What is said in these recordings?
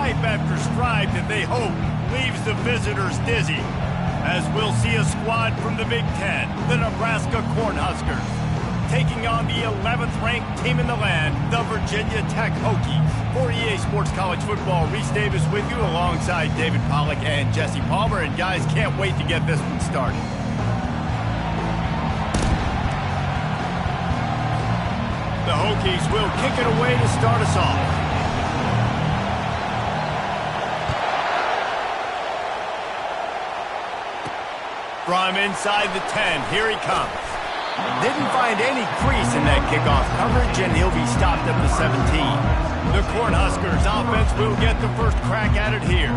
stripe after stripe that they hope leaves the visitors dizzy. As we'll see a squad from the Big Ten, the Nebraska Cornhuskers, taking on the 11th-ranked team in the land, the Virginia Tech Hokies. For EA Sports College Football, Reese Davis with you alongside David Pollack and Jesse Palmer. And guys, can't wait to get this one started. The Hokies will kick it away to start us off. From inside the 10, here he comes. Didn't find any crease in that kickoff coverage, and he'll be stopped at the 17. The Cornhuskers offense will get the first crack at it here.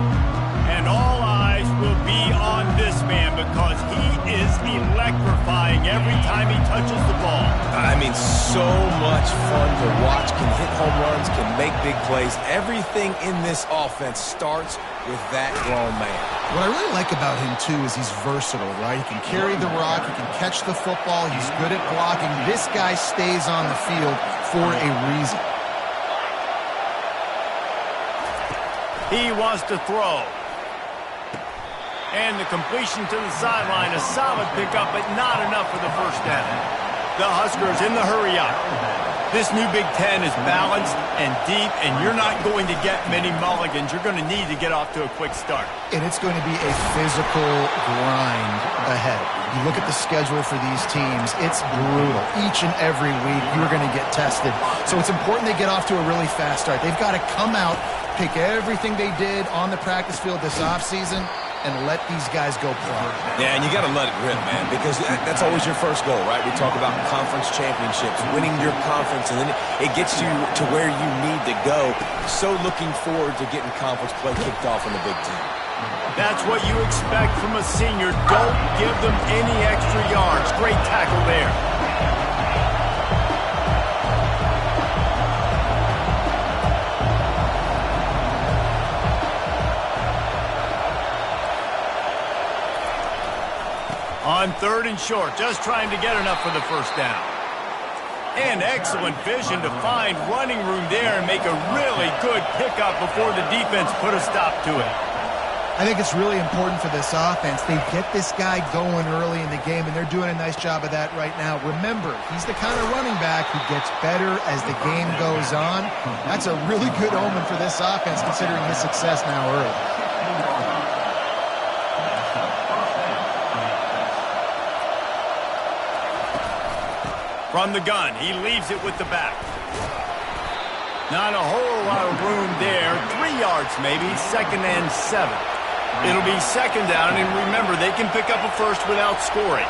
And all eyes will be on this man because he is electrifying every time he touches the ball. I mean, so much fun to watch. Can hit home runs, can make big plays. Everything in this offense starts with that grown man. What I really like about him, too, is he's versatile, right? He can carry the rock, he can catch the football, he's good at blocking. This guy stays on the field for a reason. He wants to throw. And the completion to the sideline, a solid pickup, but not enough for the first down. The Huskers in the hurry up. This new Big Ten is balanced and deep, and you're not going to get many mulligans. You're going to need to get off to a quick start. And it's going to be a physical grind ahead. You look at the schedule for these teams, it's brutal. Each and every week, you're going to get tested. So it's important they get off to a really fast start. They've got to come out, pick everything they did on the practice field this offseason, and let these guys go play. Yeah, and you got to let it rip, man, because that's always your first goal, right? We talk about conference championships, winning your conference, and then it gets you to where you need to go. So looking forward to getting conference play kicked off in the Big Ten. That's what you expect from a senior. Don't give them any extra yards. Great tackle there. On 3rd and short, just trying to get enough for the first down. And excellent vision to find running room there and make a really good pickup before the defense put a stop to it. I think it's really important for this offense. They get this guy going early in the game, and they're doing a nice job of that right now. Remember, he's the kind of running back who gets better as the game goes on. That's a really good omen for this offense, considering his success now early. From the gun, he leaves it with the back. Not a whole lot of room there. 3 yards maybe, 2nd and 7. It'll be 2nd down, and remember, they can pick up a first without scoring.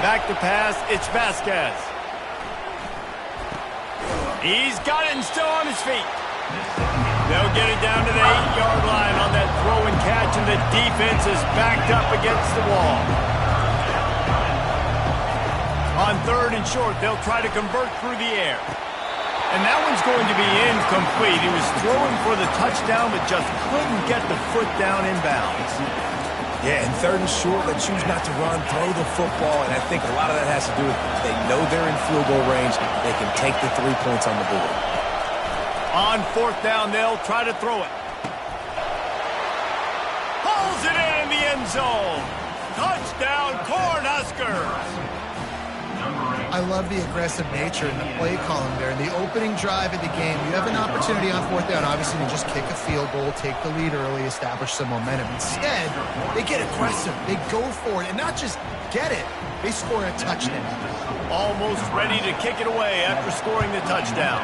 Back to pass, it's Vasquez. He's got it and still on his feet. They'll get it down to the 8-yard line on that throw and catch, and the defense is backed up against the wall. On 3rd and short, they'll try to convert through the air. And that one's going to be incomplete. He was throwing for the touchdown, but just couldn't get the foot down in bounds. Yeah, and 3rd and short, they choose not to run, throw the football, and I think a lot of that has to do with they know they're in field goal range. They can take the 3 points on the board. On 4th down, they'll try to throw it. Pulls it in the end zone. Touchdown, Cornhuskers. I love the aggressive nature in the play column there. In the opening drive of the game, you have an opportunity on 4th down, obviously, to just kick a field goal, take the lead early, establish some momentum. Instead, they get aggressive. They go for it, and not just get it, they score a touchdown. Almost ready to kick it away after scoring the touchdown.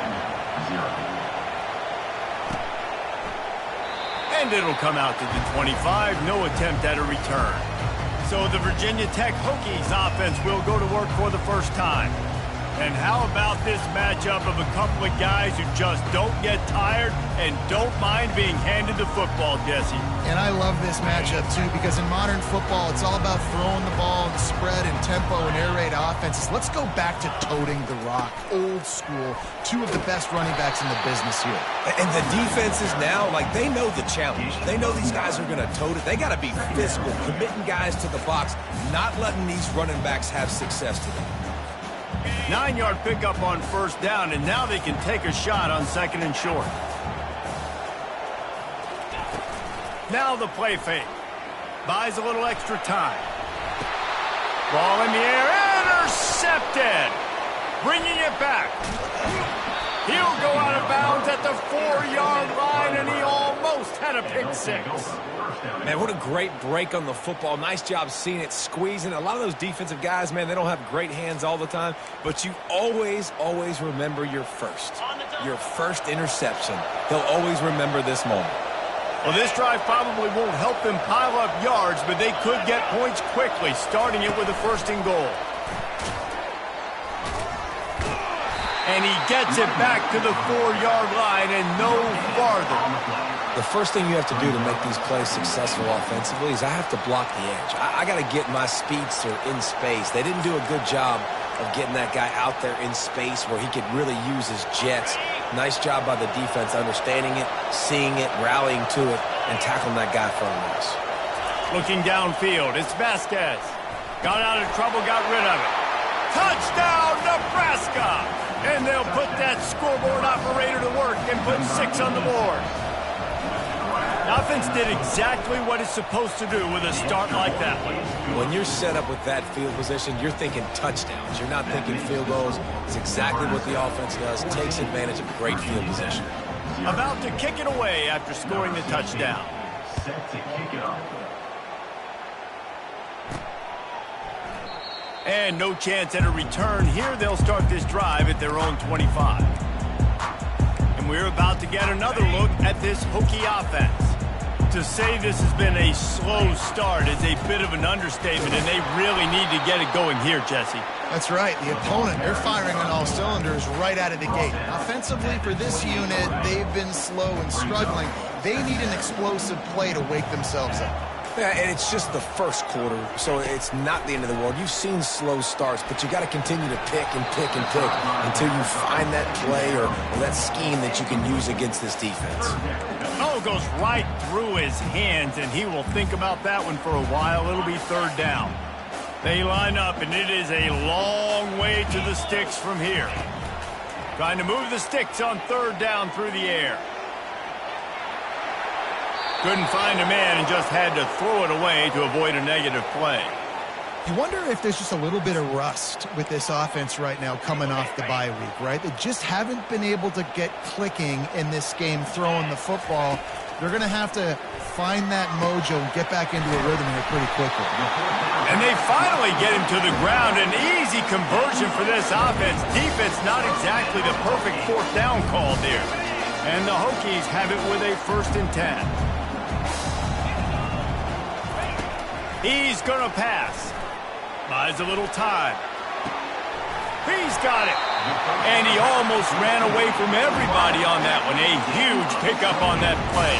And it'll come out to the 25. No attempt at a return. So the Virginia Tech Hokies offense will go to work for the first time. And how about this matchup of a couple of guys who just don't get tired and don't mind being handed the football, Jesse? And I love this matchup, too, because in modern football, it's all about throwing the ball and spread and tempo and air raid offenses. Let's go back to toting the rock, old school, 2 of the best running backs in the business here. And the defenses now, like, they know the challenge. They know these guys are going to tote it. They got to be physical, committing guys to the box, not letting these running backs have success to them. 9-yard pickup on first down, and now they can take a shot on 2nd and short. Now the play fake. Buys a little extra time. Ball in the air, intercepted. Bringing it back. He'll go out of bounds at the 4-yard line, and he almost had a pick six. Man, what a great break on the football. Nice job seeing it, squeezing. A lot of those defensive guys, man, they don't have great hands all the time, but you always remember your first interception. They'll always remember this moment. Well, this drive probably won't help them pile up yards, but they could get points quickly, starting it with a 1st and goal. And he gets it back to the 4-yard line and no farther. The first thing you have to do to make these plays successful offensively is I have to block the edge. I got to get my speedster in space. They didn't do a good job of getting that guy out there in space where he could really use his jets. Nice job by the defense understanding it, seeing it, rallying to it, and tackling that guy for a loss. Looking downfield, it's Vasquez. Got out of trouble, got rid of it. Touchdown, Nebraska! And they'll put that scoreboard operator to work and put 6 on the board. The offense did exactly what it's supposed to do with a start like that. When you're set up with that field position, you're thinking touchdowns. You're not thinking field goals. It's exactly what the offense does. Takes advantage of great field position. About to kick it away after scoring the touchdown. Set to kick it off. And no chance at a return here. They'll start this drive at their own 25. And we're about to get another look at this Hokie offense. To say this has been a slow start is a bit of an understatement, and they really need to get it going here, Jesse. That's right. The opponent, they're firing on all cylinders right out of the gate. Offensively, for this unit, they've been slow and struggling. They need an explosive play to wake themselves up. Yeah, and it's just the first quarter, so it's not the end of the world. You've seen slow starts, but you got to continue to pick and pick and pick until you find that play or that scheme that you can use against this defense. Oh, goes right through his hands, and he will think about that one for a while. It'll be 3rd down. They line up, and it is a long way to the sticks from here. Trying to move the sticks on 3rd down through the air. Couldn't find a man and just had to throw it away to avoid a negative play. You wonder if there's just a little bit of rust with this offense right now coming off the bye week, right? They just haven't been able to get clicking in this game throwing the football. They're going to have to find that mojo and get back into a rhythm here pretty quickly. And they finally get him to the ground. An easy conversion for this offense. Defense not exactly the perfect 4th down call there. And the Hokies have it with a 1st and 10. He's going to pass. Buys a little time. He's got it. And he almost ran away from everybody on that one. A huge pickup on that play.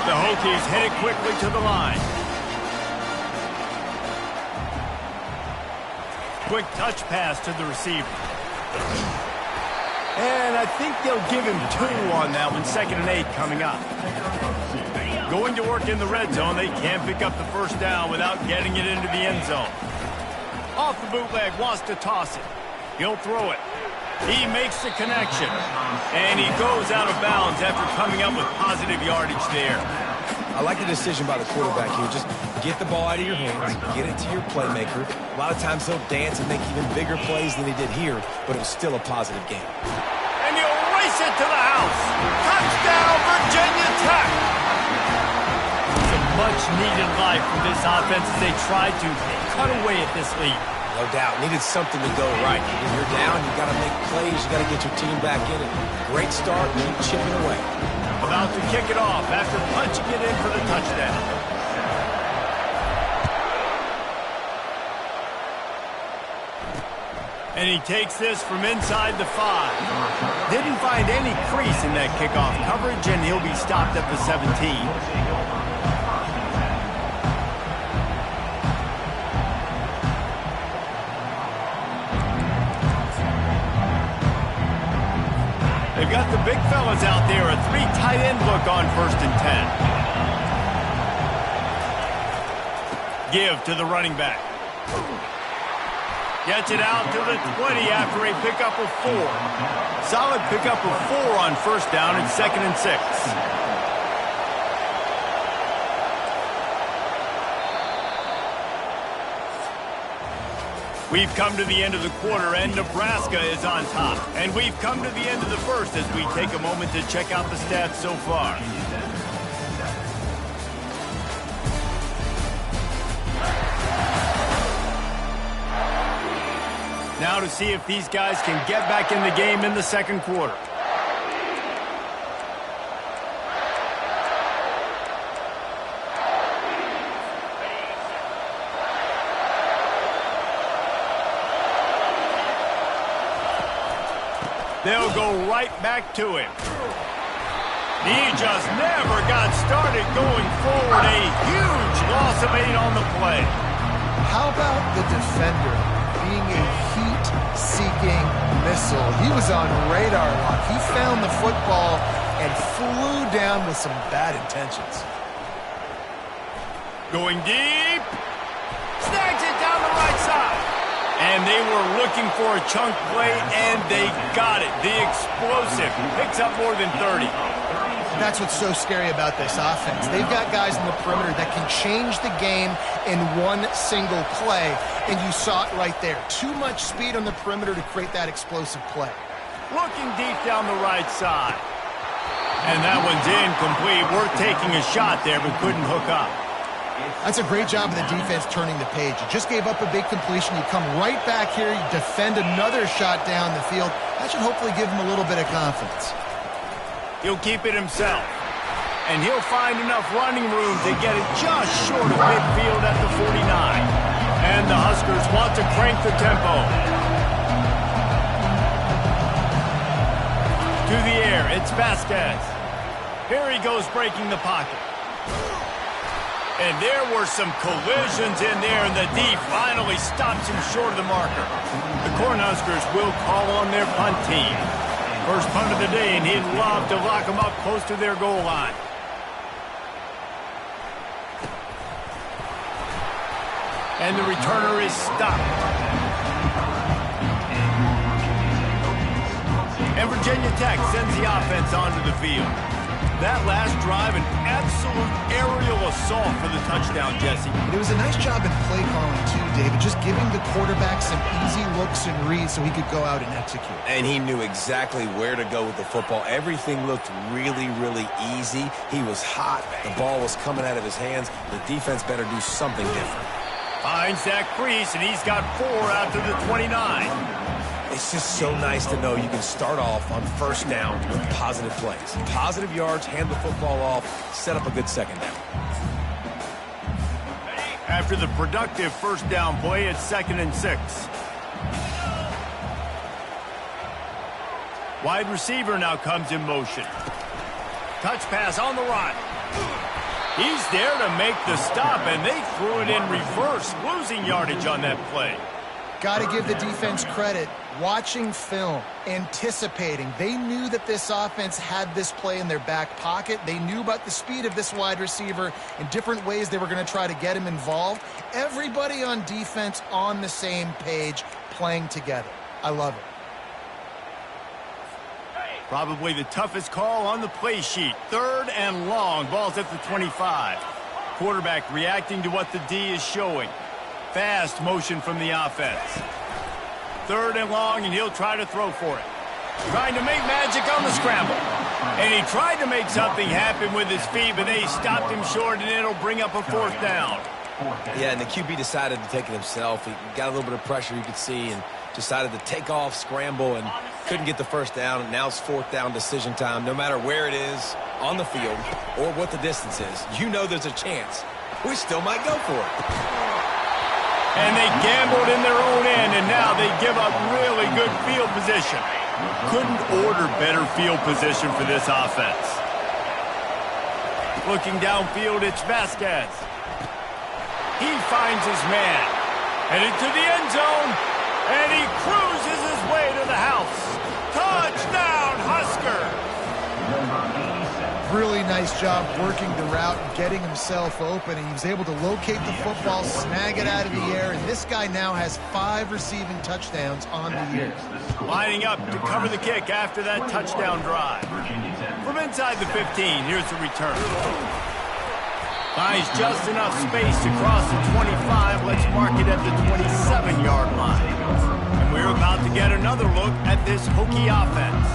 The Hokies head it quickly to the line. Quick touch pass to the receiver. And I think they'll give him 2 on that one. 2nd and 8 coming up. Going to work in the red zone. They can't pick up the 1st down without getting it into the end zone. Off the bootleg, wants to toss it. He'll throw it. He makes the connection. And he goes out of bounds after coming up with positive yardage there. I like the decision by the quarterback here. Just get the ball out of your hands, get it to your playmaker. A lot of times he'll dance and make even bigger plays than he did here, but it was still a positive game. And he'll race it to the house. Touchdown, Virginia Tech. Much-needed life from this offense as they tried to cut away at this lead. No doubt. Needed something to go right. When you're down, you got to make plays. You got to get your team back in it. Great start. Keep chipping away. About to kick it off after punching it in for the touchdown. And he takes this from inside the 5. Didn't find any crease in that kickoff coverage, and he'll be stopped at the 17. They've got the big fellas out there, a 3 tight end look on 1st and 10. Give to the running back. Gets it out to the 20 after a pickup of 4. Solid pickup of 4 on first down and 2nd and 6. We've come to the end of the quarter, and Nebraska is on top. And we've come to the end of the first as we take a moment to check out the stats so far. Now to see if these guys can get back in the game in the second quarter. They'll go right back to him. He just never got started going forward. A huge loss of 8 on the play. How about the defender being a heat-seeking missile? He was on radar lock. He found the football and flew down with some bad intentions. Going deep. Snags it down the right side. And they were looking for a chunk play, and they got it. The explosive picks up more than 30. That's what's so scary about this offense. They've got guys in the perimeter that can change the game in one single play, and you saw it right there. Too much speed on the perimeter to create that explosive play. Looking deep down the right side. And that one's incomplete. We're taking a shot there, but couldn't hook up. That's a great job of the defense turning the page. You just gave up a big completion. You come right back here, you defend another shot down the field. That should hopefully give him a little bit of confidence. He'll keep it himself. And he'll find enough running room to get it just short of midfield at the 49. And the Huskers want to crank the tempo. To the air, it's Vasquez. Here he goes breaking the pocket. And there were some collisions in there, and the D finally stops him short of the marker. The Cornhuskers will call on their punt team. First punt of the day, and he'd love to lock them up close to their goal line. And the returner is stopped. And Virginia Tech sends the offense onto the field. That last drive, an absolute aerial assault for the touchdown, Jesse. And it was a nice job in play calling, too, David. Just giving the quarterback some easy looks and reads so he could go out and execute. And he knew exactly where to go with the football. Everything looked really, really easy. He was hot. The ball was coming out of his hands. The defense better do something different. Finds that crease, and he's got 4 out to the 29. It's just so nice to know you can start off on first down with positive plays. Positive yards, hand the football off, set up a good second down. After the productive first down play, it's 2nd and 6. Wide receiver now comes in motion. Touch pass on the run. He's there to make the stop, and they threw it in reverse, losing yardage on that play. Got to give the defense credit. Watching film, anticipating. They knew that this offense had this play in their back pocket. They knew about the speed of this wide receiver and different ways they were going to try to get him involved. Everybody on defense on the same page, playing together. I love it. Probably the toughest call on the play sheet. 3rd and long. Ball's at the 25. Quarterback reacting to what the D is showing. Fast motion from the offense. 3rd and long, and he'll try to throw for it. Trying to make magic on the scramble. And he tried to make something happen with his feet, but they stopped him short, and it'll bring up a 4th down. Yeah, and the QB decided to take it himself. He got a little bit of pressure, you could see, and decided to take off, scramble, and couldn't get the first down. And now it's 4th down decision time. No matter where it is on the field or what the distance is, you know there's a chance. We still might go for it. And they gambled in their own end, and now they give up really good field position. Couldn't order better field position for this offense. Looking downfield, it's Vasquez. He finds his man. Headed to the end zone, and he cruises his way to the house. Touchdown, Husker! Really nice job working the route and getting himself open. And he was able to locate the football, snag it out of the air, and this guy now has 5 receiving touchdowns on the year. Lining up to cover the kick after that touchdown drive. From inside the 15, here's the return. Finds just enough space to cross the 25. Let's mark it at the 27-yard line. And we're about to get another look at this Hokie offense.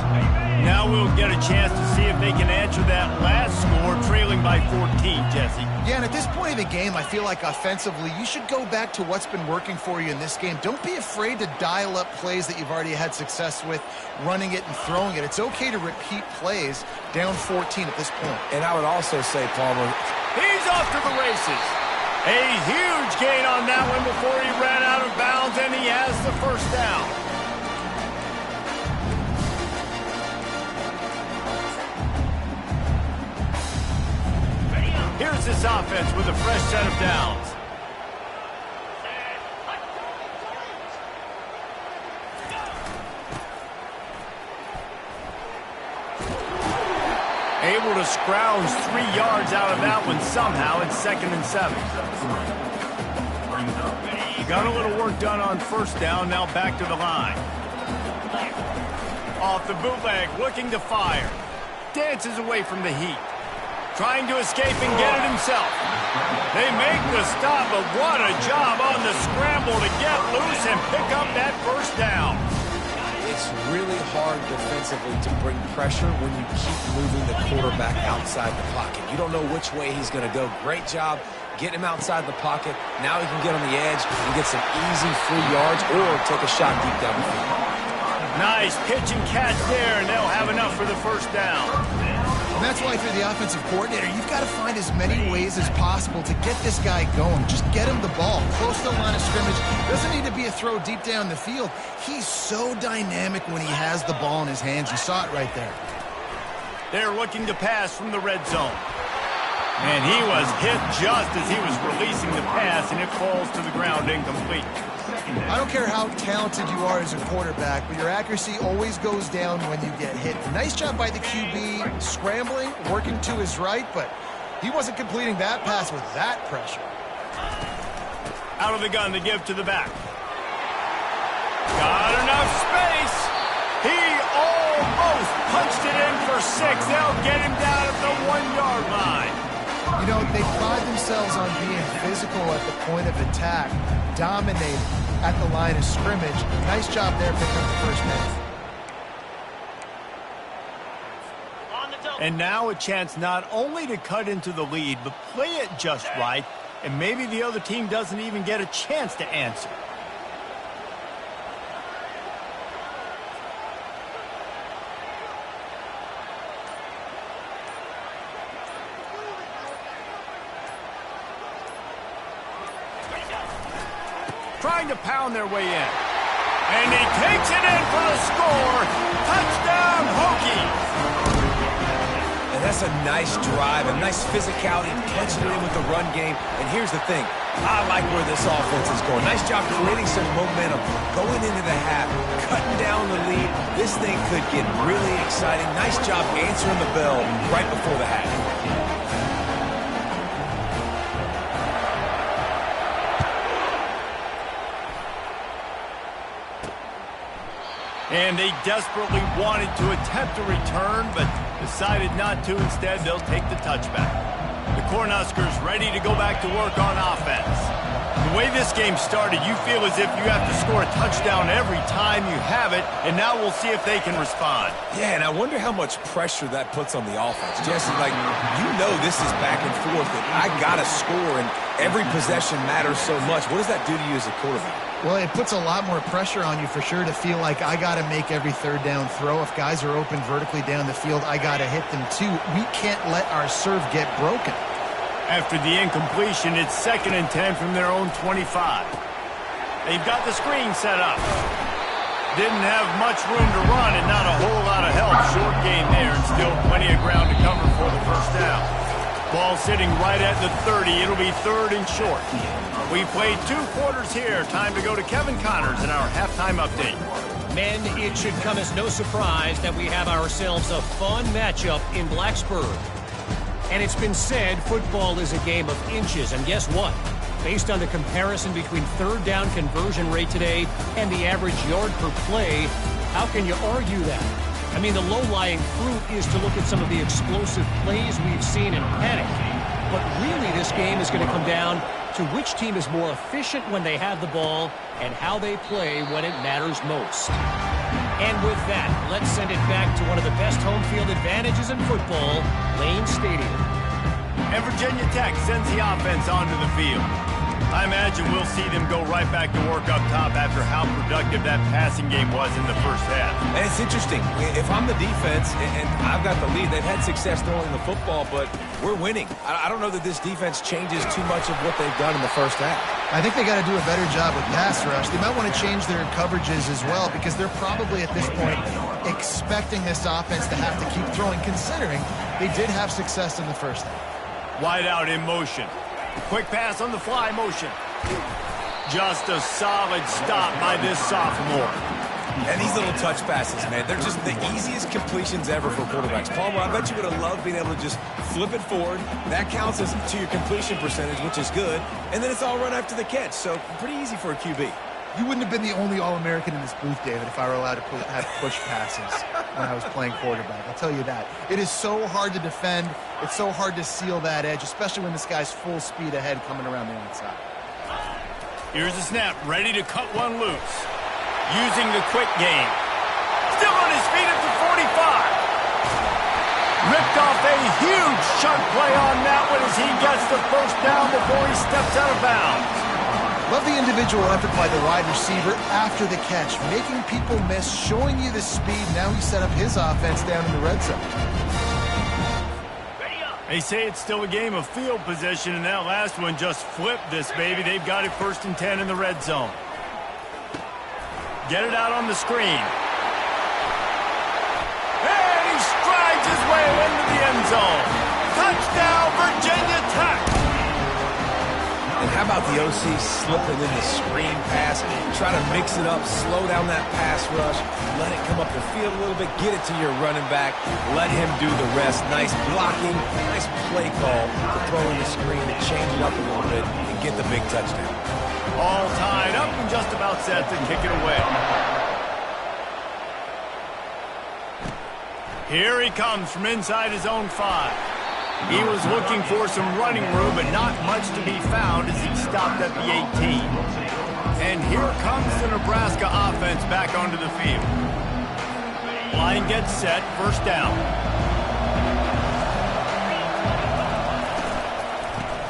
Now we'll get a chance to see if they can answer that last score, trailing by 14, Jesse. Yeah, and at this point of the game, I feel like offensively, you should go back to what's been working for you in this game. Don't be afraid to dial up plays that you've already had success with, running it and throwing it. It's okay to repeat plays down 14 at this point. And I would also say, Palmer, he's off to the races. A huge gain on that one before he ran out of bounds, and he has the first down. Here's this offense with a fresh set of downs. Able to scrounge 3 yards out of that one somehow. It's 2nd and 7. Got a little work done on first down. Now back to the line. Off the bootleg, looking to fire. Dances away from the heat. Trying to escape and get it himself. They make the stop, but what a job on the scramble to get loose and pick up that first down. it's really hard defensively to bring pressure when you keep moving the quarterback outside the pocket. You don't know which way he's going to go. Great job getting him outside the pocket. Now he can get on the edge and get some easy free yards or take a shot deep down the field. Nice pitch and catch there, and they'll have enough for the first down. And that's why, if you're the offensive coordinator, you've got to find as many ways as possible to get this guy going. Just get him the ball close to the line of scrimmage. Doesn't need to be a throw deep down the field. He's so dynamic when he has the ball in his hands. You saw it right there. They're looking to pass from the red zone. And he was hit just as he was releasing the pass, and it falls to the ground incomplete. I don't care how talented you are as a quarterback, but your accuracy always goes down when you get hit. Nice job by the QB, scrambling, working to his right, but he wasn't completing that pass with that pressure. Out of the gun to give to the back. Got enough space. He almost punched it in for 6. They'll get him down at the 1-yard line. You know, they pride themselves on being physical at the point of attack, dominating at the line of scrimmage. Nice job there picking up the first down. And now a chance not only to cut into the lead, but play it just right, and maybe the other team doesn't even get a chance to answer. Trying to pound their way in. And he takes it in for the score. Touchdown, Hokies! And that's a nice drive, a nice physicality, catching it in with the run game. And here's the thing. I like where this offense is going. Nice job creating some momentum, going into the half, cutting down the lead. This thing could get really exciting. Nice job answering the bell right before the half. And they desperately wanted to attempt a return, but decided not to. Instead, they'll take the touchback. The Cornhuskers ready to go back to work on offense. The way this game started, you feel as if you have to score a touchdown every time you have it, and now we'll see if they can respond. Yeah, and I wonder how much pressure that puts on the offense. Jesse, like, you know this is back and forth, and I got to score, and every possession matters so much. What does that do to you as a quarterback? Well, it puts a lot more pressure on you for sure to feel like I got to make every third down throw. If guys are open vertically down the field, I got to hit them too. We can't let our serve get broken. After the incompletion, it's 2nd and 10 from their own 25. They've got the screen set up. Didn't have much room to run and not a whole lot of help. Short gain there and still plenty of ground to cover for the first down. Ball sitting right at the 30. It'll be 3rd and short. We played 2 quarters here. Time to go to Kevin Connors in our halftime update. Men, it should come as no surprise that we have ourselves a fun matchup in Blacksburg. And it's been said football is a game of inches. And guess what? Based on the comparison between third down conversion rate today and the average yard per play, how can you argue that? I mean, the low-lying fruit is to look at some of the explosive plays we've seen in panic. But really, this game is going to come down to which team is more efficient when they have the ball and how they play when it matters most. And with that, let's send it back to one of the best home field advantages in football, Lane Stadium. And Virginia Tech sends the offense onto the field. I imagine we'll see them go right back to work up top after how productive that passing game was in the first half. And it's interesting. If I'm the defense and I've got the lead, they've had success throwing the football, but we're winning. I don't know that this defense changes too much of what they've done in the first half. I think they got to do a better job with pass rush. They might want to change their coverages as well because they're probably at this point expecting this offense to have to keep throwing, considering they did have success in the first half. Wide out in motion. Quick pass on the fly motion. Just a solid stop by this sophomore. And these little touch passes, man, they're just the easiest completions ever for quarterbacks. Palmer, I bet you would have loved being able to just flip it forward. That counts as to your completion percentage, which is good. And then it's all run after the catch, so pretty easy for a QB. You wouldn't have been the only All-American in this booth, David, if I were allowed to have push passes when I was playing quarterback. I'll tell you that. It is so hard to defend. It's so hard to seal that edge, especially when this guy's full speed ahead coming around the outside. Here's the snap, ready to cut one loose. Using the quick game. Still on his feet at the 45. Ripped off a huge chunk play on that one as he gets the first down before he steps out of bounds. Love the individual effort by the wide receiver after the catch, making people miss, showing you the speed. Now he set up his offense down in the red zone. They say it's still a game of field position, and that last one just flipped this baby. They've got it 1st and 10 in the red zone. Get it out on the screen. And he strides his way into the end zone. Touchdown, Virginia Tech. And how about the OC slipping in the screen pass, try to mix it up, slow down that pass rush, let it come up the field a little bit, get it to your running back, let him do the rest. Nice blocking, nice play call to throw in the screen and change it up a little bit and get the big touchdown. All tied up and just about set to kick it away. Here he comes from inside his own 5. He was looking for some running room, but not much to be found as he stopped at the 18. And here comes the Nebraska offense back onto the field. Line gets set, first down.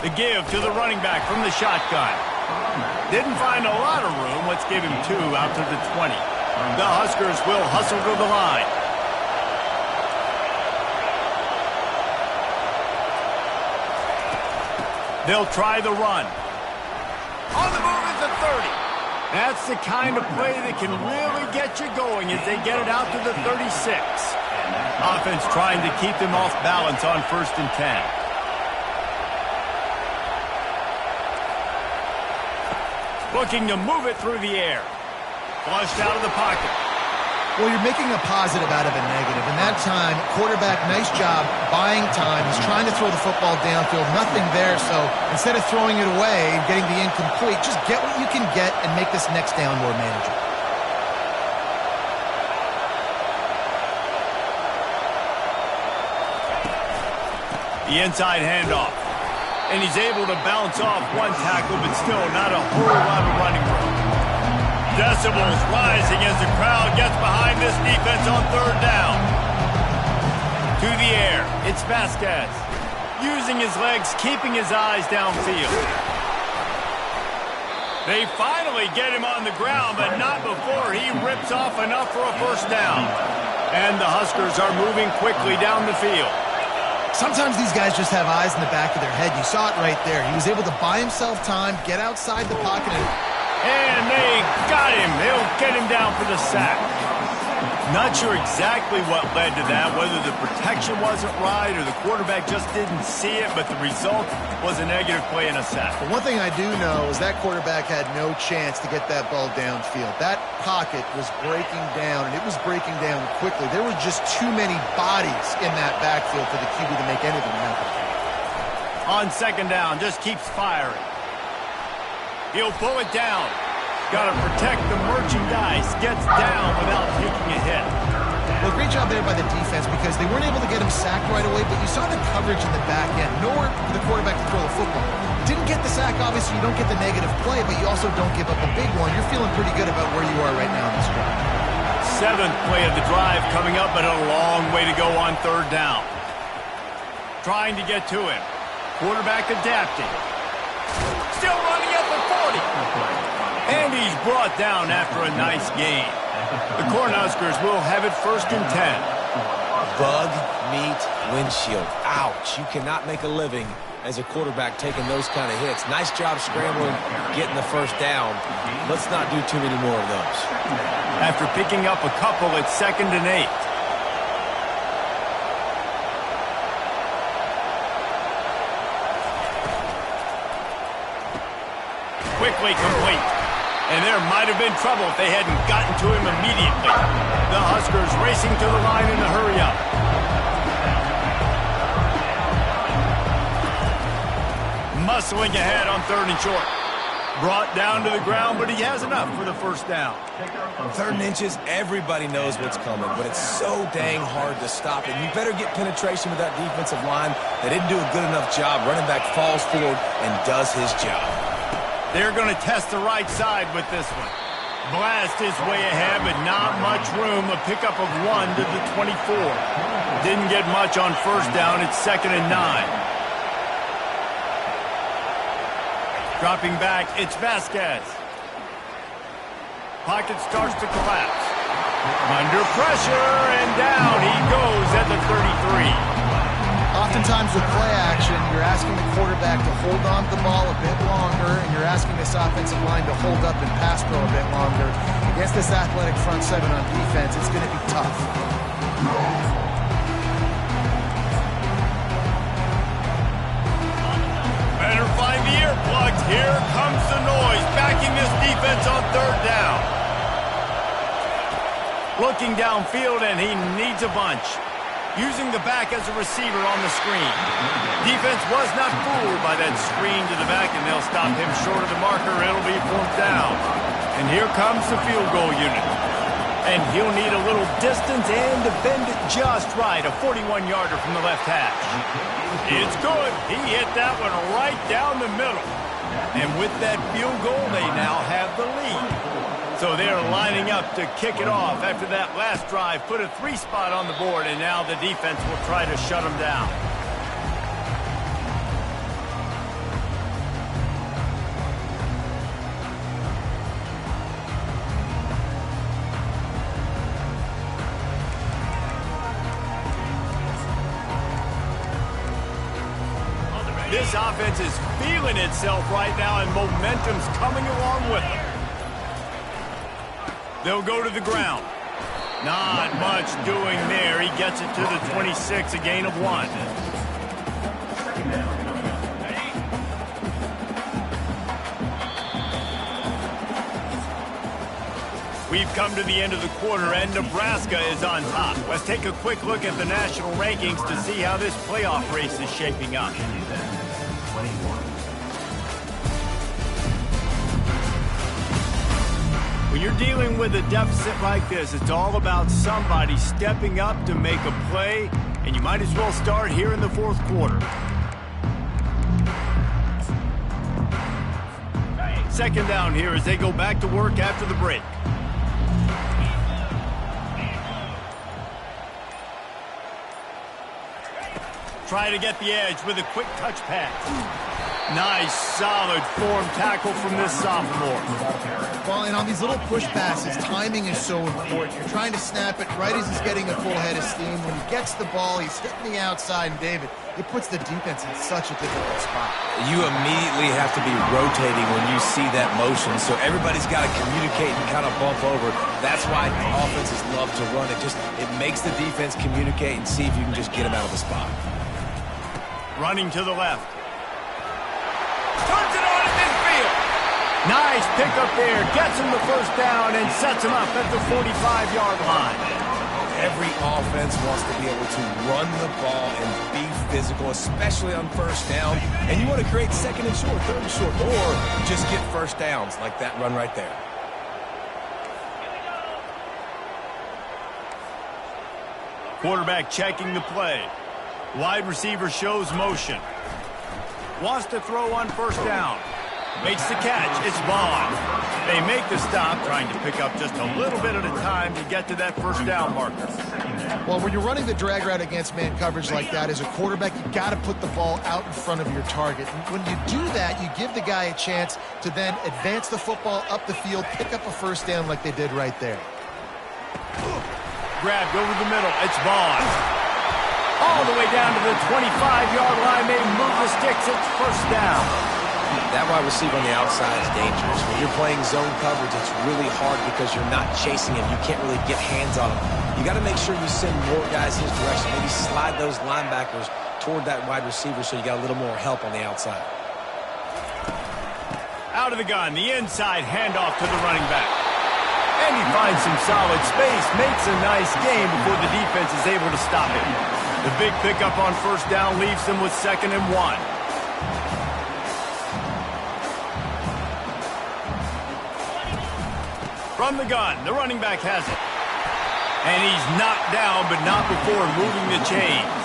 The give to the running back from the shotgun. Didn't find a lot of room. Let's give him 2 out to the 20. The Huskers will hustle to the line. They'll try the run. On the move at the 30. That's the kind of play that can really get you going as they get it out to the 36. Offense trying to keep them off balance on 1st and 10. Looking to move it through the air. Flushed out of the pocket. Well, you're making a positive out of a negative. And that time, quarterback, nice job buying time. He's trying to throw the football downfield. Nothing there. So instead of throwing it away and getting the incomplete, just get what you can get and make this next down more manageable. The inside handoff. And he's able to bounce off one tackle, but still not a whole lot of running room. Decibels rising as the crowd gets behind this defense on 3rd down. To the air, it's Vasquez. Using his legs, keeping his eyes downfield. They finally get him on the ground, but not before he rips off enough for a first down. And the Huskers are moving quickly down the field. Sometimes these guys just have eyes in the back of their head. You saw it right there. He was able to buy himself time, get outside the pocket, and they got him. They'll get him down for the sack. Not sure exactly what led to that, whether the protection wasn't right or the quarterback just didn't see it, but the result was a negative play and a sack. But one thing I do know is that quarterback had no chance to get that ball downfield. That pocket was breaking down, and it was breaking down quickly. There were just too many bodies in that backfield for the QB to make anything happen. On second down, just keeps firing. He'll pull it down. Got to protect the merchandise. Gets down without taking a hit. Well, great job there by the defense because they weren't able to get him sacked right away, but you saw the coverage in the back end. Nowhere for the quarterback to throw the football. Didn't get the sack, obviously. You don't get the negative play, but you also don't give up a big one. You're feeling pretty good about where you are right now in this drive. Seventh play of the drive coming up, but a long way to go on third down. Trying to get to him. Quarterback adapting. Still running at the 40. And he's brought down after a nice gain. The Cornhuskers will have it 1st and 10. Bug, meat, windshield. Ouch. You cannot make a living as a quarterback taking those kind of hits. Nice job scrambling, getting the first down. Let's not do too many more of those. After picking up a couple, it's 2nd and 8. Quickly complete. And there might have been trouble if they hadn't gotten to him immediately. The Huskers racing to the line in a hurry-up. Muscling ahead on 3rd and short. Brought down to the ground, but he has enough for the first down. 3rd and inches, everybody knows what's coming, but it's so dang hard to stop it. You better get penetration with that defensive line. They didn't do a good enough job. Running back falls forward and does his job. They're going to test the right side with this one. Blast is way ahead, but not much room. A pickup of 1 to the 24. Didn't get much on first down. It's 2nd and 9. Dropping back, it's Vasquez. Pocket starts to collapse. Under pressure, and down he goes at the 33. Oftentimes with play action, you're asking the quarterback to hold on to the ball a bit longer, and you're asking this offensive line to hold up and pass pro a bit longer. Against this athletic front seven on defense, it's going to be tough. Better find the earplugs. Here comes the noise, backing this defense on third down. Looking downfield, and he needs a bunch. Using the back as a receiver on the screen. Defense was not fooled by that screen to the back, and they'll stop him short of the marker. It'll be 4th down. And here comes the field goal unit. And he'll need a little distance and to bend it just right. A 41-yarder from the left hash. It's good. He hit that one right down the middle. And with that field goal, they now have the lead. So they're lining up to kick it off after that last drive. Put a 3 spot on the board, and now the defense will try to shut them down. This offense is feeling itself right now, and momentum's coming along with them. They'll go to the ground. Not much doing there. He gets it to the 26, a gain of 1. We've come to the end of the quarter, and Nebraska is on top. Let's take a quick look at the national rankings to see how this playoff race is shaping up. When you're dealing with a deficit like this, it's all about somebody stepping up to make a play, and you might as well start here in the 4th quarter. 2nd down here as they go back to work after the break. Try to get the edge with a quick touch pass. Nice, solid form tackle from this sophomore. Well, and on these little push passes, timing is so important. You're trying to snap it right as he's getting a full head of steam. When he gets the ball, he's hitting the outside, and David, it puts the defense in such a difficult spot. You immediately have to be rotating when you see that motion, so everybody's got to communicate and kind of bump over. That's why offenses love to run it. It makes the defense communicate and see if you can just get them out of the spot. Running to the left. Turns it on at midfield. Nice pickup there. Gets him the first down and sets him up at the 45-yard line. Every offense wants to be able to run the ball and be physical, especially on first down. And you want to create second and short, third and short, or just get first downs like that run right there. Quarterback checking the play. Wide receiver shows motion. Wants to throw on first down. Makes the catch. It's Bond. They make the stop, trying to pick up just a little bit at a time to get to that first down marker. Well, when you're running the drag route against man coverage like that, as a quarterback, you got to put the ball out in front of your target. And when you do that, you give the guy a chance to then advance the football up the field, pick up a first down like they did right there. Grabbed over the middle. It's Bond. All the way down to the 25-yard line. They move the sticks. It's first down. That wide receiver on the outside is dangerous. When you're playing zone coverage, it's really hard because you're not chasing him. You can't really get hands on him. You got to make sure you send more guys his direction. Maybe slide those linebackers toward that wide receiver so you got a little more help on the outside. Out of the gun. The inside handoff to the running back. And he finds some solid space. Makes a nice game before the defense is able to stop him. The big pickup on first down leaves them with 2nd and 1. From the gun, the running back has it. And he's knocked down, but not before moving the chains.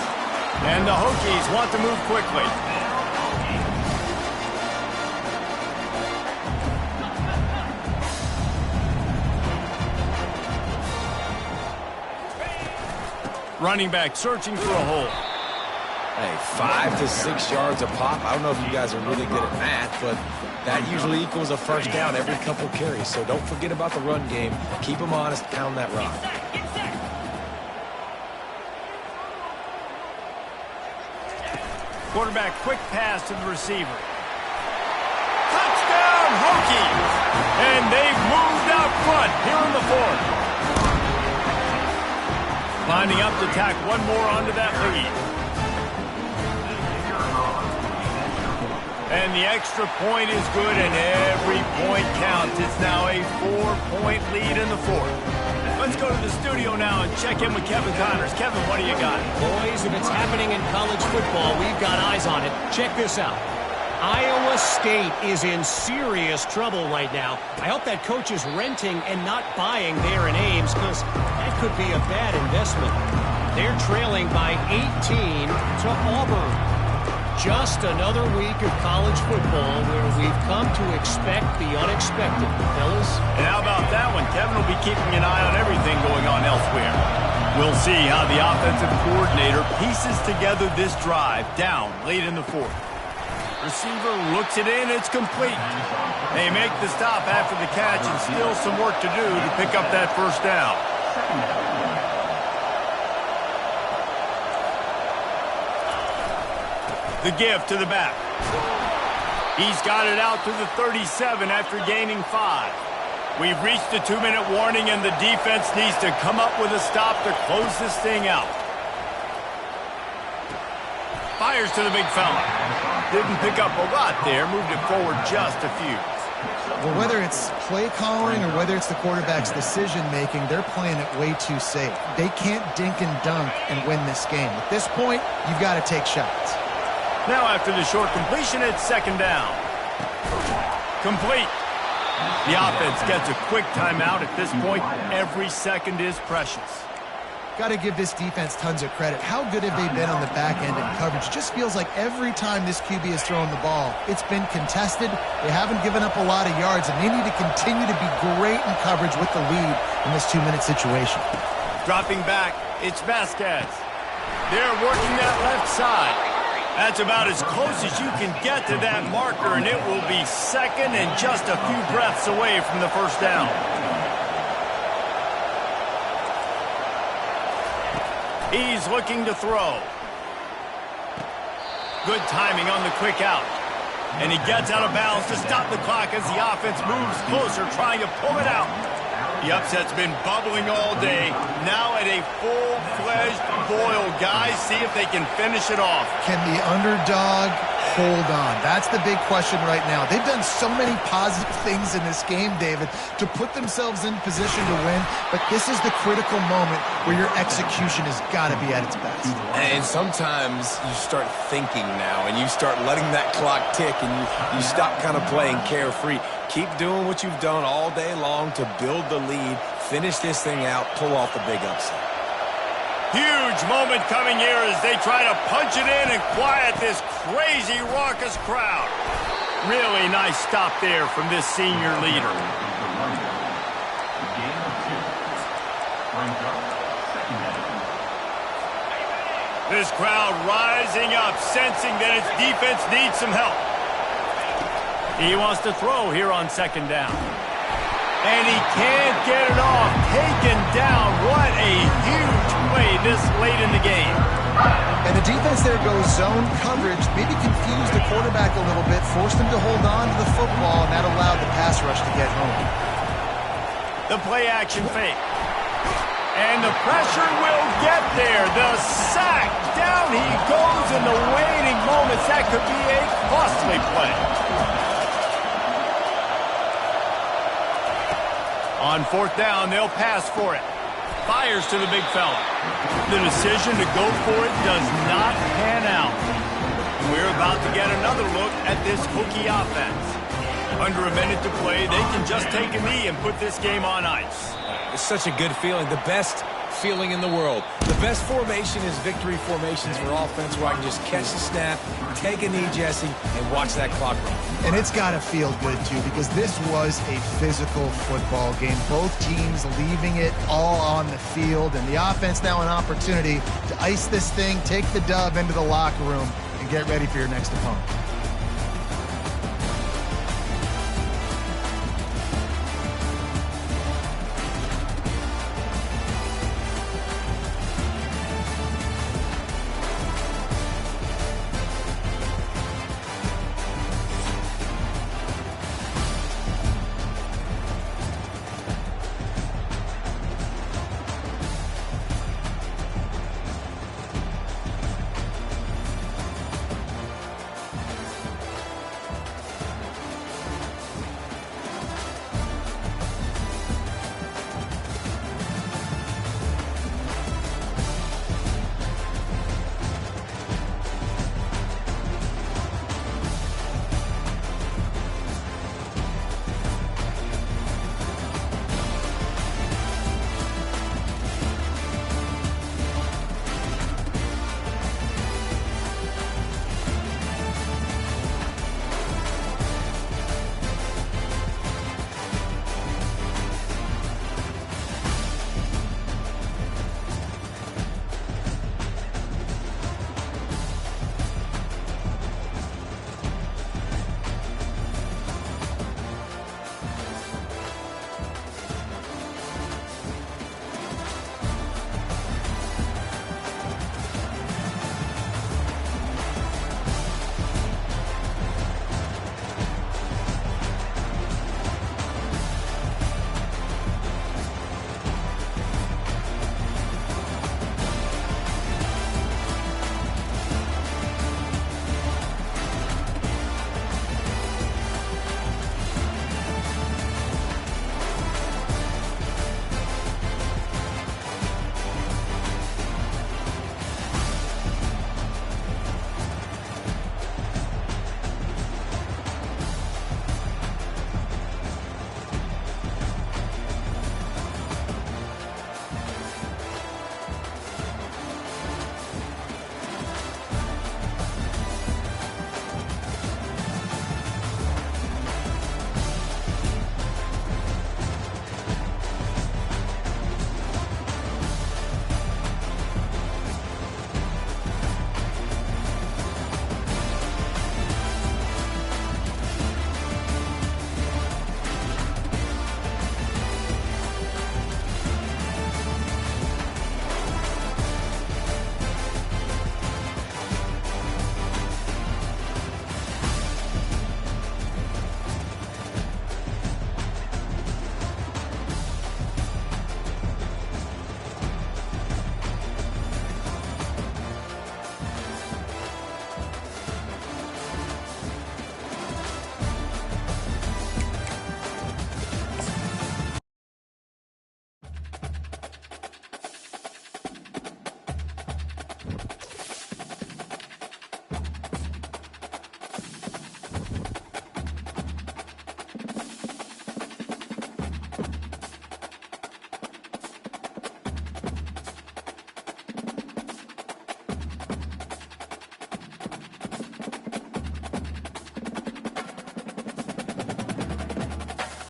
And the Hokies want to move quickly. Running back searching for a hole. Hey, 5 to 6 yards a pop. I don't know if you guys are really good at math, but that usually equals a first down every couple carries. So don't forget about the run game. Keep them honest, pound that rock. Quarterback quick pass to the receiver. Touchdown, Hokies! And they've moved out front here in the 4th. Lining up to tack one more onto that lead. And the extra point is good, and every point counts. It's now a 4-point lead in the 4th. Let's go to the studio now and check in with Kevin Connors. Kevin, what do you got? Boys, if it's happening in college football, we've got eyes on it. Check this out. Iowa State is in serious trouble right now. I hope that coach is renting and not buying there in Ames, because that could be a bad investment. They're trailing by 18 to Auburn. Just another week of college football where we've come to expect the unexpected, fellas. And how about that one? Kevin will be keeping an eye on everything going on elsewhere. We'll see how the offensive coordinator pieces together this drive down late in the 4th. Receiver looks it in. It's complete. They make the stop after the catch, and still some work to do to pick up that first down. The give to the back. He's got it out to the 37 after gaining 5. We've reached the 2-minute warning, and the defense needs to come up with a stop to close this thing out. Fires to the big fella. Didn't pick up a lot there, moved it forward just a few. Well, whether it's play calling or whether it's the quarterback's decision-making, they're playing it way too safe. They can't dink and dunk and win this game. At this point, you've got to take shots. Now after the short completion, it's 2nd down. Complete. The offense gets a quick timeout. At this point, every second is precious. Got to give this defense tons of credit. How good have they been on the back end in coverage? Just feels like every time this QB has thrown the ball, it's been contested. They haven't given up a lot of yards, and they need to continue to be great in coverage with the lead in this 2-minute situation. Dropping back, it's Vasquez. They're working that left side. That's about as close as you can get to that marker, and it will be 2nd and just a few breaths away from the first down. He's looking to throw. Good timing on the quick out. And he gets out of bounds to stop the clock as the offense moves closer, trying to pull it out. The upset's been bubbling all day. Now at a full-fledged boil. Guys, see if they can finish it off. Can the underdog hold on? That's the big question right now. They've done so many positive things in this game, David, to put themselves in position to win, but this is the critical moment where your execution has got to be at its best. And sometimes you start thinking now, and you start letting that clock tick, and you stop kind of playing carefree. Keep doing what you've done all day long to build the lead, finish this thing out, pull off the big upset. Huge moment coming here as they try to punch it in and quiet this crazy, raucous crowd. Really nice stop there from this senior leader. This crowd rising up, sensing that its defense needs some help. He wants to throw here on second down. And he can't get it off. Taken down. What a huge play this late in the game. And the defense there goes zone coverage, maybe confused the quarterback a little bit, forced him to hold on to the football, and that allowed the pass rush to get home. The play action fake. And the pressure will get there. The sack. Down he goes in the waning moments. That could be a costly play. On fourth down, they'll pass for it. Fires to the big fella. The decision to go for it does not pan out. We're about to get another look at this Hokie offense. Under a minute to play, they can just take a knee and put this game on ice. It's such a good feeling, the best feeling in the world. The best formation is victory formations for offense, where I can just catch the snap, take a knee, Jesse, and watch that clock run. And it's got to feel good, too, because this was a physical football game. Both teams leaving it all on the field, and the offense now an opportunity to ice this thing, take the dub into the locker room, and get ready for your next opponent.